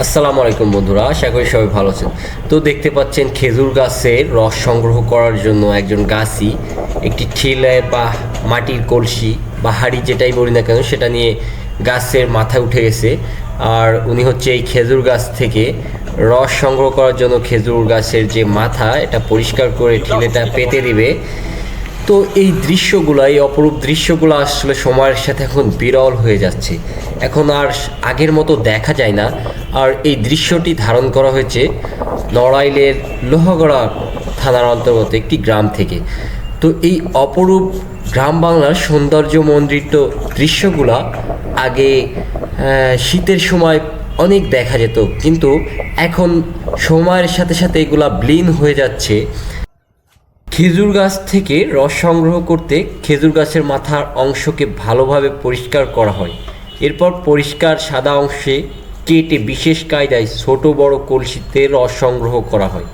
আসসালামু আলাইকুম বন্ধুরা, আশা করি সবাই ভালো আছেন। তো দেখতে পাচ্ছেন খেজুর গাছের রস সংগ্রহ করার জন্য একজন গাছী একটি ঠেলে বা মাটির কলসি বা হাঁড়ি যেটাই বলি না কেন সেটা নিয়ে গাছের মাথায় উঠে গেছে। আর উনি হচ্ছে এই খেজুর গাছ থেকে রস সংগ্রহ করার জন্য খেজুর গাছের যে মাথা এটা পরিষ্কার করে ঠেলেটা পেতে দিবে। তো এই দৃশ্যগুলো, এই অপরূপ দৃশ্যগুলো আসলে সময়ের সাথে এখন বিরল হয়ে যাচ্ছে, এখন আর আগের মতো দেখা যায় না। আর এই দৃশ্যটি ধারণ করা হয়েছে নড়াইলের লোহাগড়া থানার অন্তর্গত একটি গ্রাম থেকে। তো এই অপরূপ গ্রাম বাংলার সৌন্দর্যমণ্ডিত দৃশ্যগুলা আগে শীতের সময় অনেক দেখা যেত, কিন্তু এখন সময়ের সাথে সাথে এগুলা বিলীন হয়ে যাচ্ছে। খেজুর গাছ থেকে রস সংগ্রহ করতে খেজুর গাছের মাথার অংশকে ভালোভাবে পরিষ্কার করা হয়। এরপর পরিষ্কার সাদা অংশে কেটে বিশেষ কায়দায় ছোট বড় কলসিতে রস সংগ্রহ করা হয়।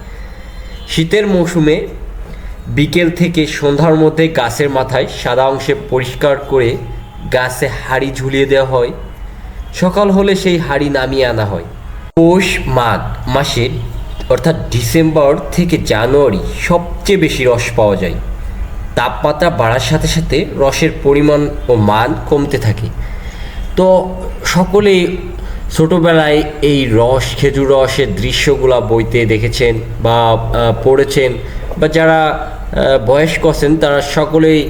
শীতের মৌসুমে বিকেল থেকে সন্ধ্যার মধ্যে গাছের মাথায় সাদা অংশে পরিষ্কার করে গাছে হাঁড়ি ঝুলিয়ে দেওয়া হয়। সকাল হলে সেই হাঁড়ি নামিয়ে আনা হয়। পৌষ মাঘ মাসের অর্থাৎ ডিসেম্বর থেকে জানুয়ারি সবচেয়ে বেশি রস পাওয়া যায়। তাপমাত্রা বাড়ার সাথে সাথে রসের পরিমাণ ও মান কমতে থাকে। তো সকলেই ছোটোবেলায় এই খেজুর রসের দৃশ্যগুলা বইতে দেখেছেন বা পড়েছেন, বা যারা বয়স্ক আছেন তারা সকলেই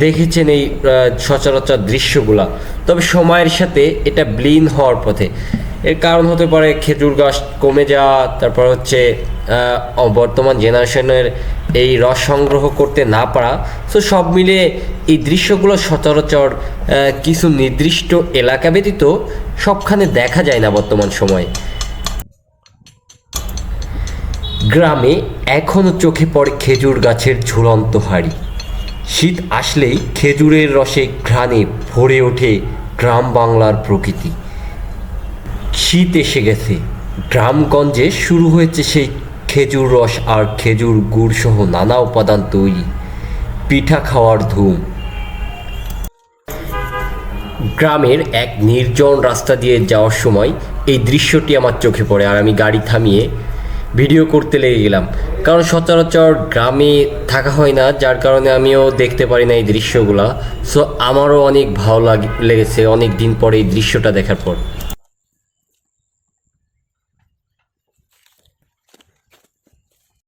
দেখেছেন এই সচরাচর দৃশ্যগুলা। তবে সময়ের সাথে এটা বিলীন হওয়ার পথে। এর কারণ হতে পারে খেজুর গাছ কমে যাওয়া, তারপর হচ্ছে বর্তমান জেনারেশনের এই রস সংগ্রহ করতে না পারা। তো সব মিলিয়ে এই দৃশ্যগুলো সচরাচর কিছু নির্দিষ্ট এলাকা ব্যতীত সবখানে দেখা যায় না বর্তমান সময়ে। গ্রামে এখনও চোখে পড়ে খেজুর গাছের ঝুলন্ত হাঁড়ি। শীত আসলেই খেজুরের রসে ঘ্রাণে ভরে ওঠে গ্রাম বাংলার প্রকৃতি। শীত এসে গেছে, গ্রামগঞ্জে শুরু হয়েছে সেই খেজুর রস আর খেজুর গুড় সহ নানা উপাদান তৈরি পিঠা খাওয়ার ধুম। গ্রামের এক নির্জন রাস্তা দিয়ে যাওয়ার সময় এই দৃশ্যটি আমার চোখে পড়ে, আর আমি গাড়ি থামিয়ে ভিডিও করতে লেগে গেলাম। কারণ সচরাচর গ্রামে থাকা হয় না, যার কারণে আমিও দেখতে পারি না এই দৃশ্যগুলা। সো আমারও অনেক ভালো লেগেছে অনেক দিন পরে এই দৃশ্যটা দেখার পর।